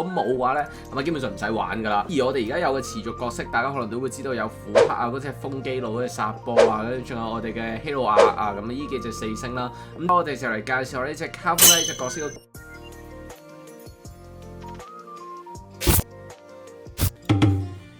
果冇嘅話咧，咁啊基本上唔使玩㗎啦。而我哋而家有嘅持續角色，大家可能都會知道有虎克啊，嗰隻風機佬嗰隻殺波啊，跟住仲有我哋嘅希魯亞啊，咁呢幾隻4星啦。咁我哋就嚟介紹下呢隻卡夫拉呢隻角色。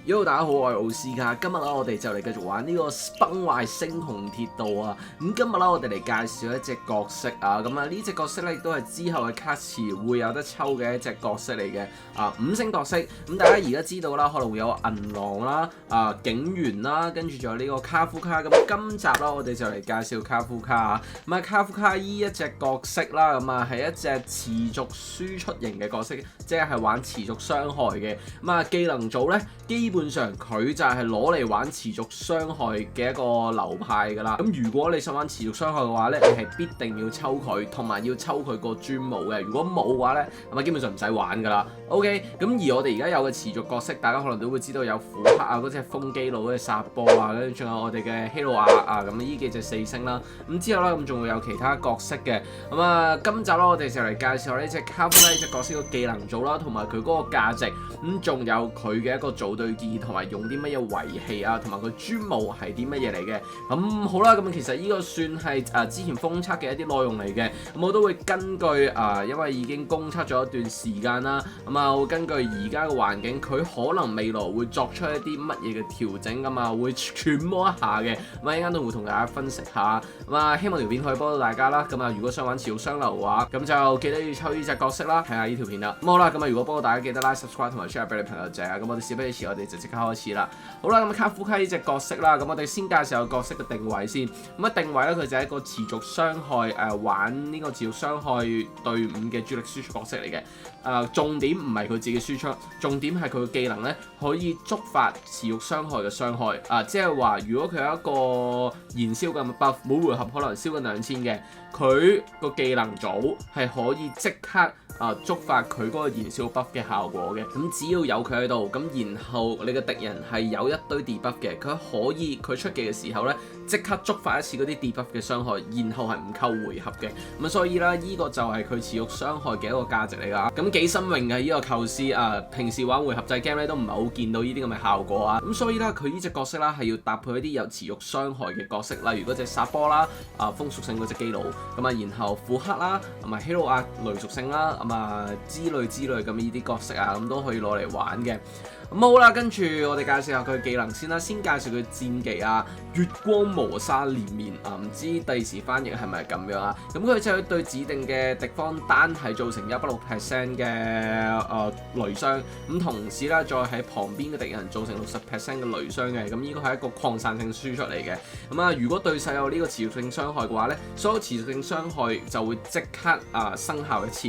Yo， 大家好，我係奧斯卡。今日我哋就嚟繼續玩呢個崩壞星穹鐵道啊。咁今日我哋嚟介紹一隻角色啊。咁呢隻角色咧亦都係之後嘅卡池會有得抽嘅一隻角色嚟嘅。5星角色。咁大家而家知道啦，可能會有銀狼啦、警員啦，跟住仲有呢個卡夫卡。咁今集啦，我哋就嚟介紹卡夫卡啊。咁卡夫卡依一隻角色啦，咁係一隻持續輸出型嘅角色，即係玩持續傷害嘅。技能組咧，基本上佢就係攞嚟玩持續傷害嘅一個流派㗎啦。咁如果你想玩持續傷害嘅話咧，你係必定要抽佢，同埋要抽佢個專武嘅。如果冇嘅話咧，咁基本上唔使玩㗎啦。OK， 咁而我哋而家有嘅持續角色，大家可能都會知道有虎克啊，嗰隻風機佬嗰隻殺波啊，跟住仲有我哋嘅希魯亞啊，咁呢幾隻4星啦。咁之後咧，咁仲會有其他角色嘅。今集啦，我哋就嚟介紹下呢隻卡夫拉呢隻角色個技能組啦，同埋佢嗰個價值。咁仲有佢嘅一個組隊技，同埋用啲乜嘢遺器啊，同埋佢專武係啲乜嘢嚟嘅。咁好啦，咁其實呢個算係之前封測嘅一啲內容嚟嘅。咁我都會根據因為已經公測咗一段時間啦，會根據而家嘅環境，佢可能未來會作出一啲乜嘢嘅調整㗎嘛，會揣摩一下嘅。咁一陣間都會同大家分析下。希望條片可以幫到大家啦。如果想玩持續雙流嘅話，咁就記得要抽呢隻角色啦，睇下呢條片啦。好啦，如果幫到大家，記得 like、subscribe 同埋 share 俾你朋友仔啊。咁我哋事不宜遲，我哋就即刻開始啦。好啦，卡夫卡呢隻角色啦，咁我哋先介紹個角色嘅定位先。定位咧，佢就係一個持續傷害玩呢個持續傷害隊伍嘅主力輸出角色嚟嘅。重點唔係佢自己輸出，重點係佢嘅技能咧可以觸發持續傷害嘅傷害。即係話如果佢有一個燃燒嘅 buff， 每回合可能燒緊2000嘅，佢個技能組係可以即刻觸發佢嗰個燃燒 buff 嘅效果嘅。咁只要有佢喺度，咁然後你嘅敵人係有一堆 debuff 嘅，佢出技嘅時候咧，即刻觸發一次嗰啲 debuff 嘅傷害，然後係唔扣回合嘅。咁所以啦，呢個就係佢持續傷害嘅一個價值嚟㗎。咁幾新穎嘅呢個構思平時玩回合制 game 咧都唔係好見到呢啲咁嘅效果啊。咁所以啦，佢呢隻角色啦係要搭配一啲有持續傷害嘅角色，例如嗰隻殺波啦、風屬性嗰隻基佬，然後虎克啦，同埋希魯亞雷屬性啦，之類咁呢啲角色咁都可以攞嚟玩嘅。好啦，跟住我哋介紹下佢嘅技能先啦。先介紹佢戰技月光磨砂連綿唔知第時翻譯係咪咁樣啊？咁佢就係對指定嘅敵方單體造成160% 嘅雷傷，咁同時啦，再喺旁邊嘅敵人造成60% 嘅雷傷嘅。咁呢個係一個擴散性輸出嚟嘅。如果對手有呢個持續性傷害嘅話咧，所有持續性傷害就會即刻生效一次。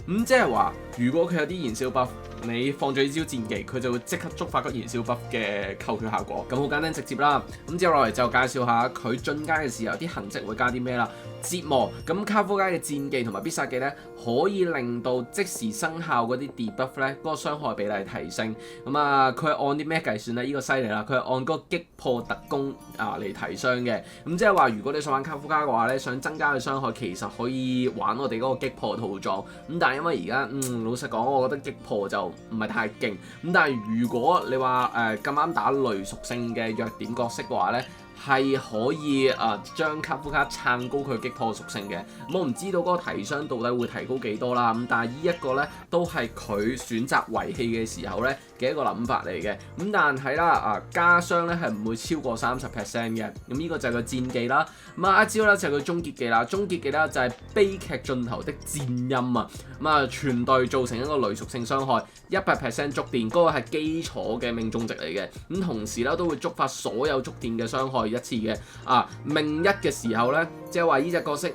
咁即係話，如果佢有啲燃燒 buff，你放咗呢招戰技，佢就會即刻觸發個燃燒 buff 嘅扣血效果。咁好簡單直接啦。咁之後落嚟就介紹下佢進階嘅時候啲行跡會加啲咩啦。折磨，咁卡夫卡嘅戰技同埋必殺技咧，可以令到即時生效嗰啲 debuff 咧，嗰個傷害比例提升。佢係按啲咩計算咧？呢個犀利啦，佢係按嗰個擊破特攻嚟提升嘅。咁即係話，如果你想玩卡夫卡嘅話咧，想增加佢傷害，其實可以玩我哋嗰個擊破套裝。咁但係因為而家老實講，我覺得擊破就唔係太勁。咁但係如果你話咁啱打雷屬性嘅弱點角色嘅話咧，係可以將卡夫卡撐高佢擊破屬性嘅。我唔知道嗰個提傷到底會提高幾多啦。咁但係呢一個咧都係佢選擇遺棄嘅時候咧嘅一個諗法嚟嘅。咁但係啦加傷咧係唔會超過30% 嘅。咁呢個就係個戰技啦。一招咧就係佢終結技啦。終結技咧就係悲劇盡頭的戰音全隊造成一個雷屬性傷害，100% 觸電，嗰個係基礎嘅命中值嚟嘅。咁同時咧都會觸發所有觸電嘅傷害一次嘅。命1嘅時候咧，即係話呢隻角色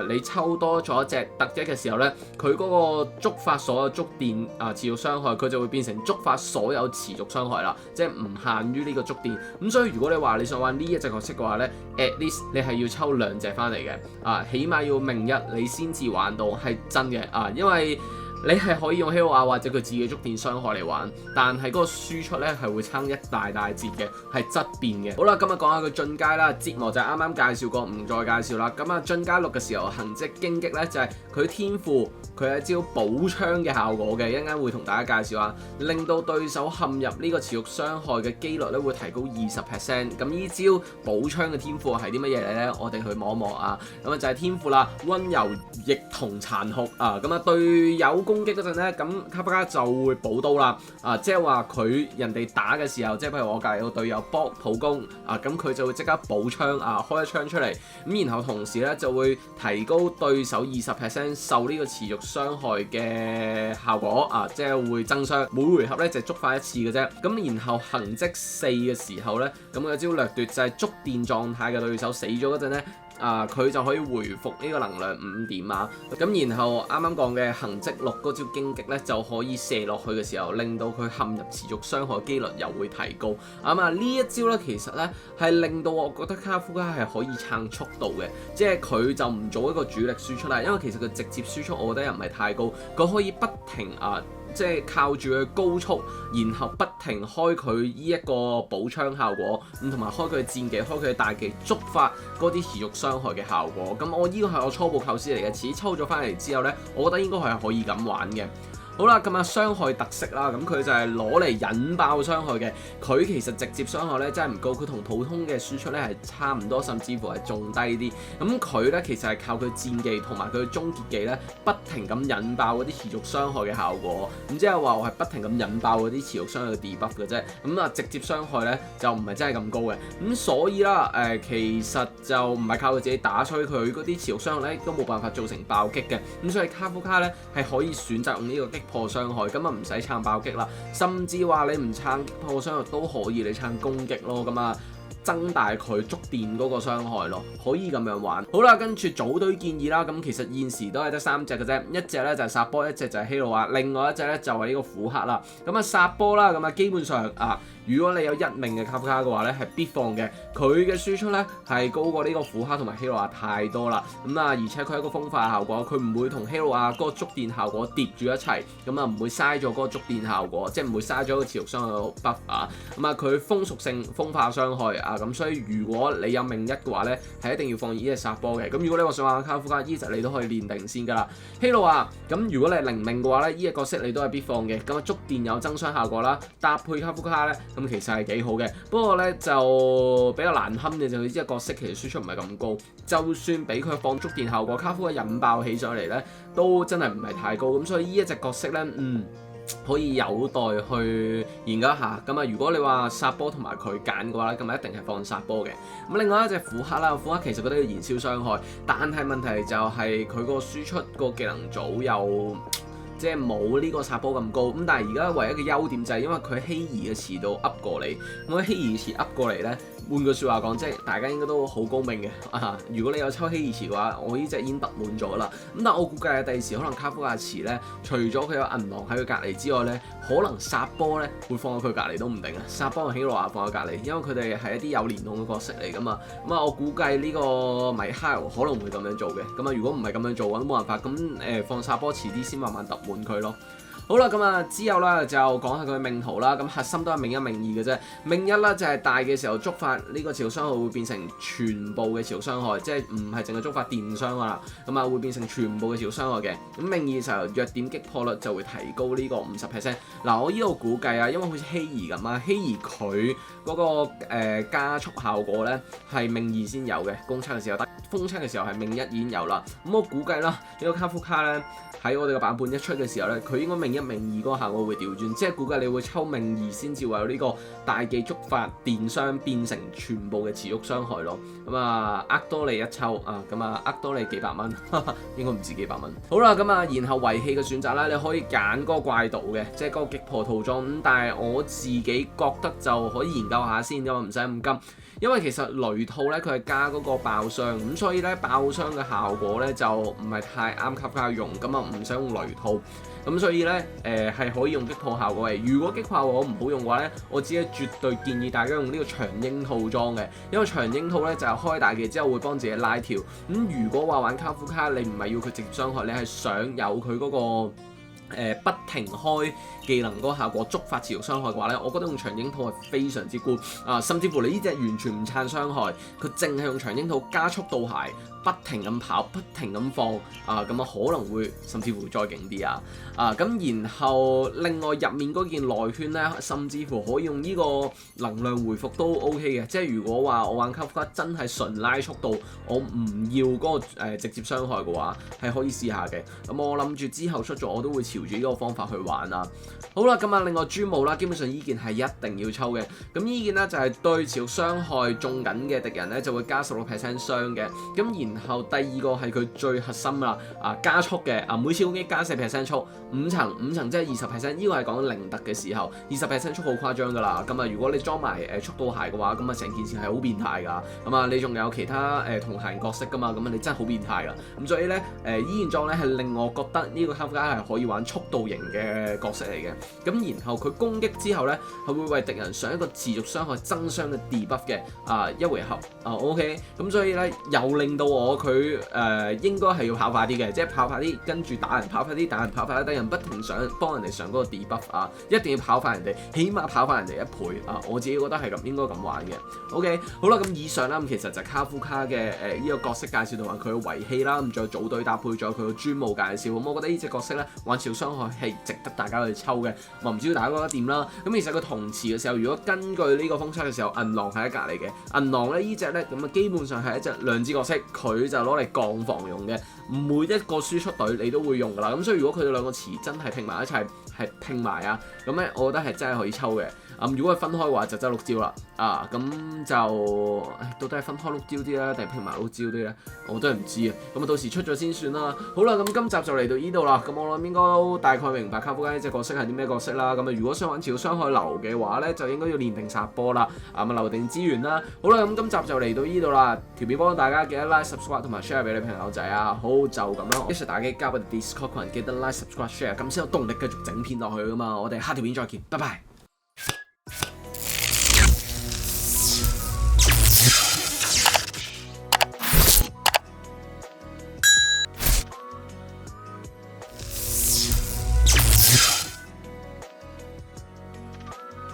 你抽多咗一隻特1嘅時候咧，佢嗰個觸發所有觸電持續傷害，佢就會變成觸發所有持續傷害啦，即係唔限於呢個觸電。咁所以如果你話你想玩呢一隻角色嘅話咧，at least 你係要抽2隻翻嚟嘅。起碼要命1你先至玩到係真嘅。因為你係可以用希魯亞或者佢自己觸電傷害嚟玩，但係嗰個輸出咧係會差一大截嘅，係質變嘅。好啦，今日講下佢進階啦，折磨就係啱啱介紹過，唔再介紹啦。咁啊，進階6嘅時候，行跡荊棘咧就係佢天賦，佢係一招補槍嘅效果嘅，一陣間會同大家介紹下，令到對手陷入呢個持續傷害嘅機率咧會提高20%。咁呢招補槍嘅天賦係啲乜嘢嚟咧？我哋去望一望啊。咁啊就係天賦啦，溫柔亦同殘酷啊。咁啊隊友攻擊嗰陣咧，咁卡夫卡就會補刀啦。啊，即係話佢人哋打嘅時候，即係譬如我隔離個隊友搏普攻啊，咁佢就會即刻補槍啊，開一槍出嚟。咁然後同時咧就會提高對手20%受呢個持續傷害嘅效果啊，即係會增傷。每回合咧就觸發一次嘅啫。咁然後行跡4嘅時候咧，咁嘅招掠奪就係觸電狀態嘅對手死咗嗰陣咧。佢就可以回復呢個能量5點啊，咁然後啱啱講嘅行跡6嗰招荊棘咧就可以射落去嘅時候，令到佢陷入持續傷害機率又會提高。呢一招咧其實咧係令到我覺得卡夫卡係可以撐速度嘅，即係佢就唔做一個主力輸出啦，因為其實佢直接輸出我覺得又唔係太高，佢可以不停即係靠住佢高速，然後不停開佢呢一個補槍效果，咁同埋開佢嘅戰技、開佢嘅大技，觸發嗰啲持續傷害嘅效果。咁我呢個係我初步構思嚟嘅，遲抽咗翻嚟之後呢，我覺得應該係可以咁玩嘅。好啦，咁傷害特色啦，咁佢就係攞嚟引爆傷害嘅。佢其實直接傷害咧真係唔高，佢同普通嘅輸出咧係差唔多，甚至乎係仲低啲。咁佢咧其實係靠佢戰技同埋佢嘅終結技咧，不停咁引爆嗰啲持續傷害嘅效果。咁即係話我係不停咁引爆嗰啲持續傷害嘅 debuff 嘅啫。咁直接傷害咧就唔係真係咁高嘅。咁所以啦，其實就唔係靠佢自己打，所以佢嗰啲持續傷害咧都冇辦法造成爆擊嘅。咁所以卡夫卡咧係可以選擇用呢個擊破傷害，咁唔使撐爆擊啦，甚至話你唔撐擊破傷害都可以，你撐攻擊咯，咁增大佢觸電嗰個傷害咯，可以咁樣玩。好啦，跟住組隊建議啦，咁其實現時都係得3隻嘅啫，一隻咧就係薩波，一隻就係希魯亞，另外一隻咧就係呢個虎克啦。薩波啦，基本上如果你有1名嘅卡夫卡嘅話咧，係必放嘅。佢嘅輸出咧係高過呢個虎克同埋希魯亞太多啦。而且佢係一個風化效果，佢唔會同希魯亞嗰個觸電效果疊住一齊，唔會嘥咗嗰個觸電效果，即係唔會嘥咗個持續傷害嘅 buff 啊。佢風屬性風化傷害咁所以如果你有命1嘅話咧，係一定要放呢隻薩波嘅。咁如果你話想玩卡夫卡，呢隻你都可以練定先㗎啦。希魯亞咁如果你係0命嘅話咧，呢隻角色你都係必放嘅。觸電有增傷效果啦，搭配卡夫卡咧。咁其實係幾好嘅，不過咧就比較難堪嘅就係呢隻角色其實輸出唔係咁高，就算俾佢放觸電效果，卡夫卡引爆起上嚟咧，都真係唔係太高，咁所以呢一隻角色咧，可以有待去研究一下。如果你話薩波同埋佢揀嘅話咧，咁一定係放薩波嘅。另外一隻虎克啦，虎克其實佢都要燃燒傷害，但係問題就係佢個輸出個技能組又即係冇呢個薩波咁高，但係而家唯一嘅優點就係因為佢希兒嘅池度 up 過嚟，咁希兒池 up 過嚟咧，換句説話講，即係大家應該都好高明嘅。如果你有抽希兒池嘅話，我呢隻已經突滿咗啦。但我估計第時可能卡夫卡池咧，除咗佢有銀狼喺佢隔離之外咧，可能薩波咧會放喺佢隔離都唔定啊。薩波同希魯亞放喺隔離，因為佢哋係一啲有連動嘅角色嚟噶嘛。我估計呢個米哈遊可能會咁樣做嘅。如果唔係咁樣做嘅話，都冇辦法。放薩波遲啲先慢慢突滿佢咯。好啦，之後啦就講下佢嘅命圖啦。核心都係命1命2嘅啫。命1啦就係大嘅時候觸發呢個持續傷害會變成全部嘅持續傷害，即係唔係淨係觸發電傷啦。會變成全部嘅持續傷害嘅。命2時候弱點擊破率就會提高呢個50%。我呢度估計因為好似希兒咁希兒佢嗰個加速效果咧係命2先有嘅，攻測嘅時候得，封測嘅時候係命1已經有啦。我估計啦，呢個卡夫卡咧喺我哋嘅版本一出嘅時候咧，佢應該命1命2嗰個效果會調轉，即係估計你會抽命2先至會有呢個大技觸發電傷變成全部嘅持續傷害咯。呃多你一抽呃多你幾百蚊，應該唔止幾百蚊。好啦，然後遺棄嘅選擇啦，你可以揀嗰個怪盜嘅，即係嗰個擊破套裝。但係我自己覺得就可以研究下先，唔使咁急。因為其實雷套咧佢係加嗰個爆傷，咁所以咧爆傷嘅效果咧就唔係太啱卡夫卡用，唔使用雷套，咁所以咧係可以用擊破效果嘅。如果擊破效果唔好用嘅話咧，我只係絕對建議大家用呢個長鷹套裝嘅，因為長鷹套咧就係開大技之後會幫自己拉跳。如果話玩卡夫卡，你唔係要佢直接傷害，你係想有佢嗰個不停開技能嗰個效果觸發持續傷害嘅話咧，我覺得用長櫻桃係非常之 good 啊！甚至乎你呢隻完全唔撐傷害，佢淨係用長櫻桃加速到鞋，不停咁跑，不停咁放啊，咁啊可能會甚至乎再勁啲啊！咁然後另外入面嗰件內圈咧，甚至乎可以用呢個能量回復都 OK 嘅，即係如果話我玩卡夫卡真係純拉速度，我唔要嗰個直接傷害嘅話，係可以試下嘅。咁我諗住之後出咗我都會朝住呢個方法去玩啊。好啦，咁啊另外朱姆啦，基本上呢件係一定要抽嘅。咁呢件呢，就係對持續傷害中緊嘅敵人呢，就會加16% 傷嘅。咁然後第二個係佢最核心啦，加速嘅每次攻擊加4% 速，5層即係20%，呢個係講零特嘅時候，20% 速好誇張㗎啦。咁啊如果你裝埋速度鞋嘅話，咁啊成件事係好變態㗎。咁啊你仲有其他同行角色㗎嘛，咁啊你真係好變態㗎。咁所以呢，依件裝呢係令我覺得呢個卡夫卡係可以玩速度型嘅角色嚟嘅。咁然後佢攻擊之後呢，係會為敵人上一個持續傷害增傷嘅 debuff 嘅一回合OK。咁所以呢，又令到我佢應該係要跑快啲嘅，即係跑快啲跟住打人，跑快啲打人，跑快啲等人不停上幫人哋上嗰個 debuff 一定要跑快人哋，起碼跑快人哋1倍我自己覺得係咁應該咁玩嘅。OK， 好啦，咁以上啦，咁其實就卡夫卡嘅呢個角色介紹同埋佢嘅遺棄啦，咁再組隊搭配咗佢嘅專務介紹，咁我覺得呢隻角色呢，玩持續傷害係值得大家去抽嘅。我唔知道大家覺得點啦。咁其實佢同詞嘅時候，如果根據呢個封測嘅時候，銀狼係一格嚟嘅。銀狼咧呢隻咧咁啊，基本上係一隻量子角色，佢就攞嚟降防用嘅。每一個輸出隊你都會用㗎啦。咁所以如果佢哋兩個詞真係拼埋一齊，係拼埋咁咧我覺得係真係可以抽嘅。如果係分開嘅話就真係6招啦。咁就到底係分開6招啲咧，定係拼埋6招啲咧？我都係唔知啊。咁啊到時出咗先算啦。好啦，咁今集就嚟到呢度啦。咁我諗應該都大概明白卡夫卡呢隻角色係啲咩角色啦。咁如果想玩持續傷害流嘅話咧，就應該要練定殺波啦。留定資源啦。好啦，咁今集就嚟到呢度啦。條片幫大家記得 like、subscribe 同埋 share 俾你朋友仔啊。好，就咁啦。一齊打機加入我哋 Discord 群，記得 like、subscribe、share， 咁先有動力繼續整片落去噶嘛。我哋下條片再見，拜拜。